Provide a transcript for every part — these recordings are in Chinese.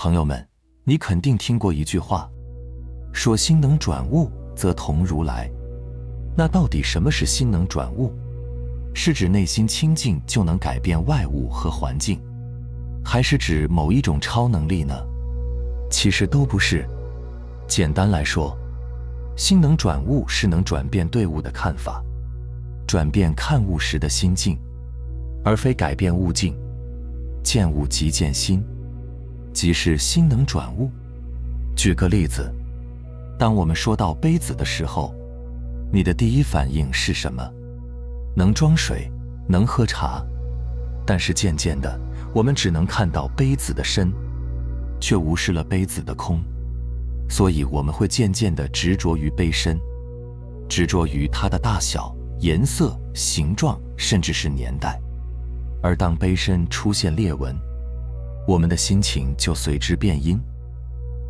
朋友们，你肯定听过一句话，说心能转物，则同如来。那到底什么是心能转物？是指内心清净就能改变外物和环境，还是指某一种超能力呢？其实都不是。简单来说，心能转物是能转变对物的看法，转变看物时的心境，而非改变物境。见物即见心，即是心能转物。举个例子，当我们说到杯子的时候，你的第一反应是什么？能装水，能喝茶。但是渐渐的，我们只能看到杯子的深，却无视了杯子的空。所以我们会渐渐地执着于杯身，执着于它的大小、颜色、形状，甚至是年代。而当杯身出现裂纹，我们的心情就随之变阴；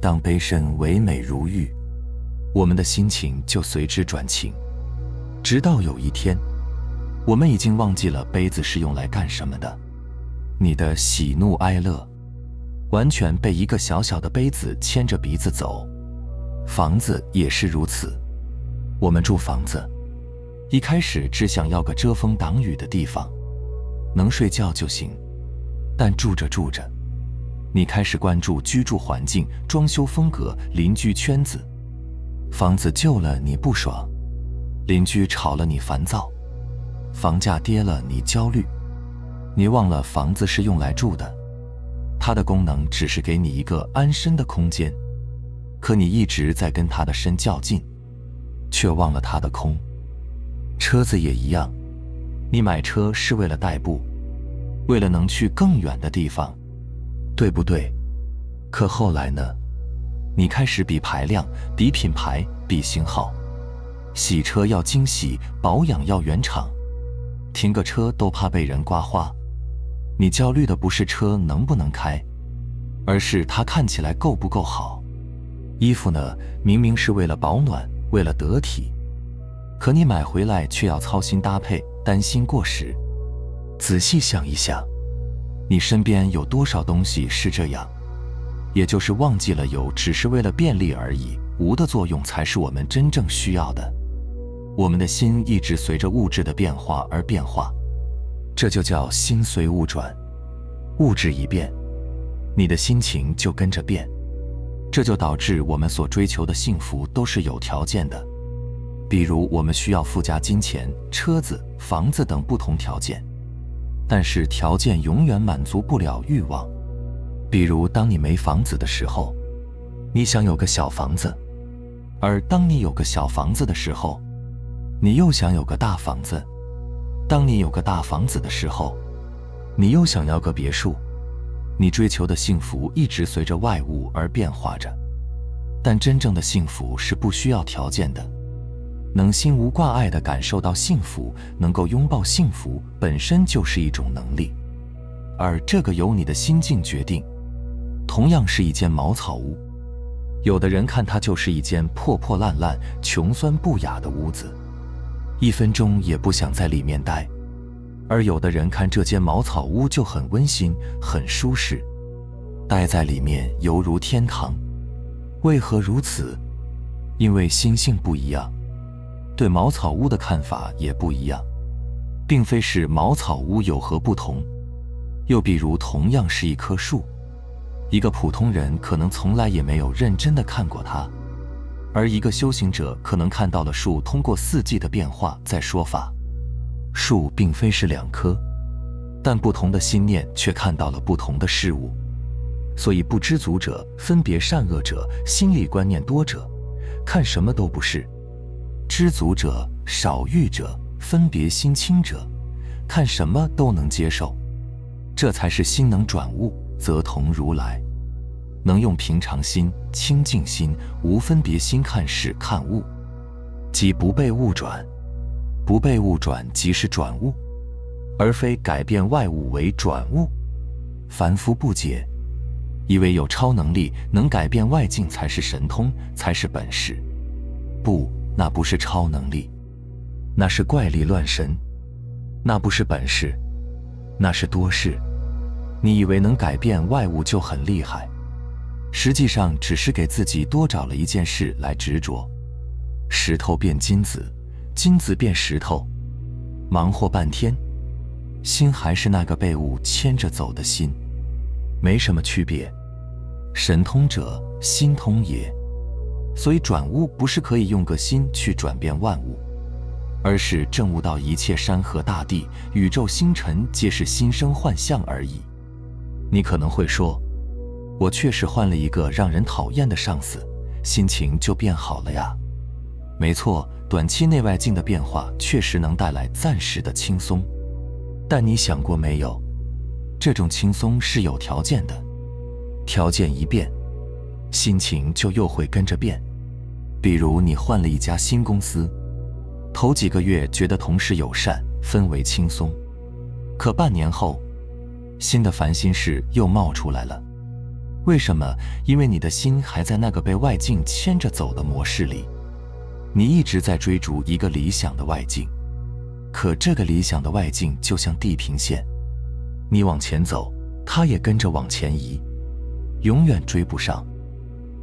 当杯身唯美如玉，我们的心情就随之转晴。直到有一天，我们已经忘记了杯子是用来干什么的，你的喜怒哀乐完全被一个小小的杯子牵着鼻子走。房子也是如此，我们住房子，一开始只想要个遮风挡雨的地方，能睡觉就行。但住着住着，你开始关注居住环境、装修风格、邻居圈子。房子旧了你不爽，邻居吵了你烦躁，房价跌了你焦虑。你忘了房子是用来住的，它的功能只是给你一个安身的空间，可你一直在跟它的身较劲，却忘了它的空。车子也一样，你买车是为了代步，为了能去更远的地方，对不对？可后来呢？你开始比排量，比品牌，比型号，洗车要精细，保养要原厂，停个车都怕被人刮花。你焦虑的不是车能不能开，而是它看起来够不够好。衣服呢，明明是为了保暖，为了得体，可你买回来却要操心搭配，担心过时。仔细想一想，你身边有多少东西是这样？也就是忘记了有只是为了便利而已，无的作用才是我们真正需要的。我们的心一直随着物质的变化而变化，这就叫心随物转。物质一变，你的心情就跟着变，这就导致我们所追求的幸福都是有条件的。比如我们需要附加金钱、车子、房子等不同条件，但是条件永远满足不了欲望。比如当你没房子的时候，你想有个小房子，而当你有个小房子的时候，你又想有个大房子。当你有个大房子的时候，你又想要个别墅。你追求的幸福一直随着外物而变化着，但真正的幸福是不需要条件的。能心无挂碍地感受到幸福，能够拥抱幸福，本身就是一种能力，而这个由你的心境决定。同样是一间茅草屋，有的人看它就是一间破破烂烂、穷酸不雅的屋子，1分钟也不想在里面待；而有的人看这间茅草屋就很温馨、很舒适，待在里面犹如天堂。为何如此？因为心性不一样，对茅草屋的看法也不一样，并非是茅草屋有何不同。又比如同样是一棵树，一个普通人可能从来也没有认真地看过它，而一个修行者可能看到了树通过4季的变化在说法。树并非是2棵，但不同的心念却看到了不同的事物。所以不知足者、分别善恶者、心理观念多者，看什么都不是；知足者、少欲者、分别心轻者，看什么都能接受。这才是心能转物，则同如来。能用平常心、清净心、无分别心看事看物，即不被物转。不被物转即是转物，而非改变外物为转物。凡夫不解，以为有超能力能改变外境才是神通，才是本事。不，那不是超能力，那是怪力乱神；那不是本事，那是多事。你以为能改变外物就很厉害，实际上只是给自己多找了一件事来执着。石头变金子，金子变石头，忙活半天，心还是那个被物牵着走的心，没什么区别。神通者，心通也。所以转悟不是可以用个心去转变万物，而是证悟到一切山河大地、宇宙星辰皆是心生幻象而已。你可能会说，我确实换了一个让人讨厌的上司，心情就变好了呀。没错，短期内外境的变化确实能带来暂时的轻松，但你想过没有，这种轻松是有条件的，条件一变，心情就又会跟着变。比如你换了一家新公司，头几个月觉得同事友善，氛围轻松，可半年后，新的烦心事又冒出来了。为什么？因为你的心还在那个被外境牵着走的模式里，你一直在追逐一个理想的外境，可这个理想的外境就像地平线，你往前走，它也跟着往前移，永远追不上。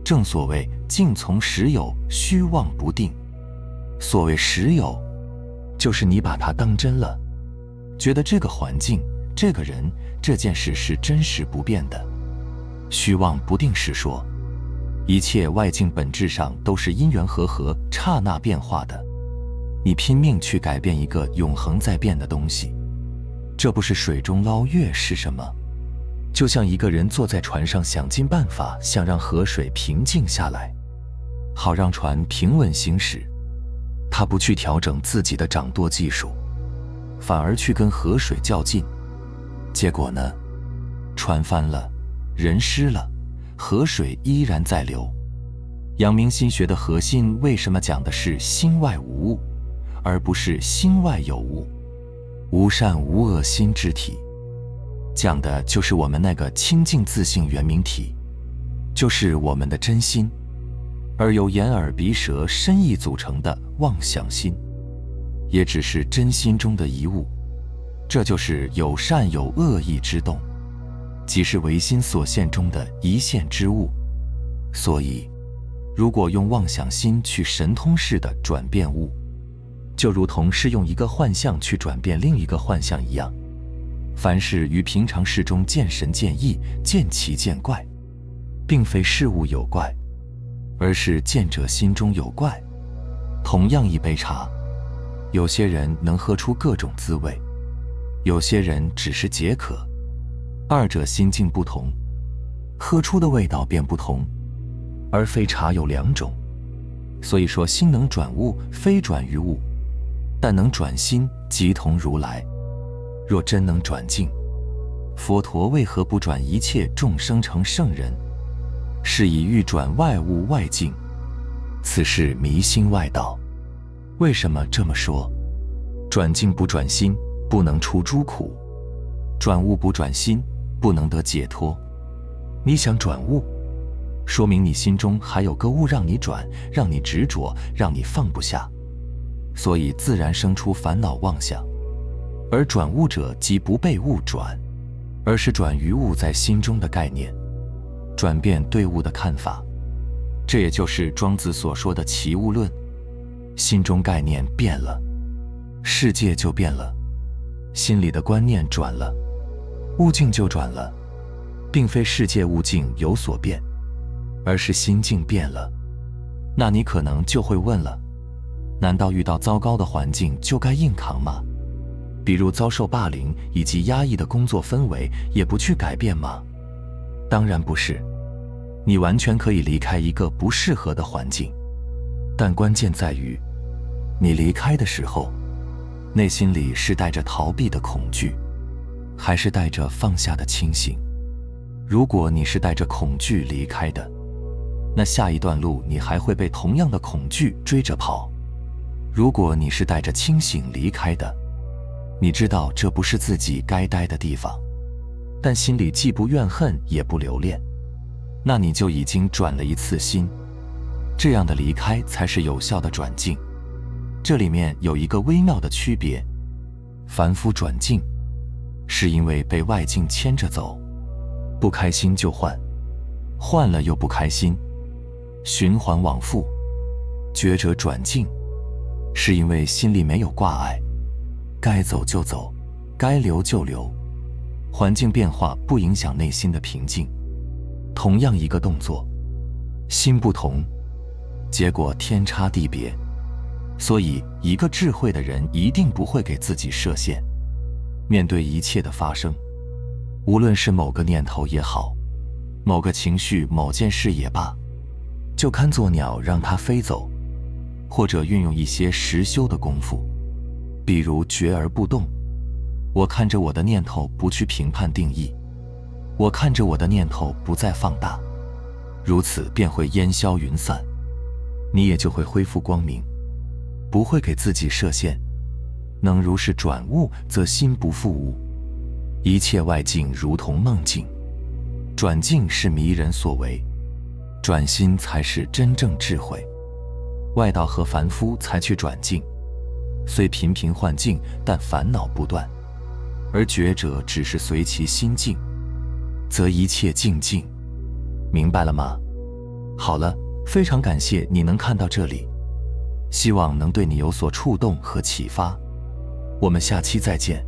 正所谓境从时有，虚妄不定。所谓时有，就是你把它当真了，觉得这个环境、这个人、这件事是真实不变的。虚妄不定是说，一切外境本质上都是因缘和合、刹那变化的。你拼命去改变一个永恒在变的东西，这不是水中捞月是什么？就像一个人坐在船上，想尽办法想让河水平静下来，好让船平稳行驶。他不去调整自己的掌舵技术，反而去跟河水较劲。结果呢？船翻了，人湿了，河水依然在流。阳明心学的核心为什么讲的是心外无物，而不是心外有物？无善无恶心之体，讲的就是我们那个清净自性圆明体，就是我们的真心，而由眼耳鼻舌身意组成的妄想心，也只是真心中的一物。这就是有善有恶意之动，即是唯心所现中的一线之物。所以，如果用妄想心去神通式的转变物，就如同是用一个幻象去转变另一个幻象一样。凡事于平常事中见神见异，见奇见怪，并非事物有怪，而是见者心中有怪。同样一杯茶，有些人能喝出各种滋味，有些人只是解渴，二者心境不同，喝出的味道便不同。而非茶有两种，所以说心能转物，非转于物，但能转心，即同如来。若真能转境，佛陀为何不转一切众生成圣人？是以欲转外物外境，此是迷心外道。为什么这么说？转境不转心，不能出诸苦；转物不转心，不能得解脱。你想转物，说明你心中还有个物让你转，让你执着，让你放不下，所以自然生出烦恼妄想。而转物者即不被物转，而是转于物在心中的概念，转变对物的看法。这也就是庄子所说的齐物论。心中概念变了，世界就变了，心里的观念转了，物境就转了。并非世界物境有所变，而是心境变了。那你可能就会问了，难道遇到糟糕的环境就该硬扛吗？比如遭受霸凌以及压抑的工作氛围，也不去改变吗？当然不是。你完全可以离开一个不适合的环境，但关键在于，你离开的时候，内心里是带着逃避的恐惧，还是带着放下的清醒？如果你是带着恐惧离开的，那下一段路你还会被同样的恐惧追着跑。如果你是带着清醒离开的，你知道这不是自己该待的地方，但心里既不怨恨也不留恋，那你就已经转了一次心。这样的离开才是有效的转境。这里面有一个微妙的区别，凡夫转境是因为被外境牵着走，不开心就换，换了又不开心，循环往复。觉者转境，是因为心里没有挂碍，该走就走，该留就留，环境变化不影响内心的平静。同样一个动作，心不同，结果天差地别。所以一个智慧的人一定不会给自己设限，面对一切的发生，无论是某个念头也好，某个情绪，某件事也罢，就看作鸟让它飞走，或者运用一些实修的功夫，比如觉而不动。我看着我的念头不去评判定义，我看着我的念头不再放大，如此便会烟消云散，你也就会恢复光明，不会给自己设限。能如是转悟，则心不复物，一切外境如同梦境。转境是迷人所为，转心才是真正智慧。外道和凡夫才去转境，虽频频换境，但烦恼不断；而觉者只是随其心境，则一切静静。明白了吗？好了，非常感谢你能看到这里，希望能对你有所触动和启发。我们下期再见。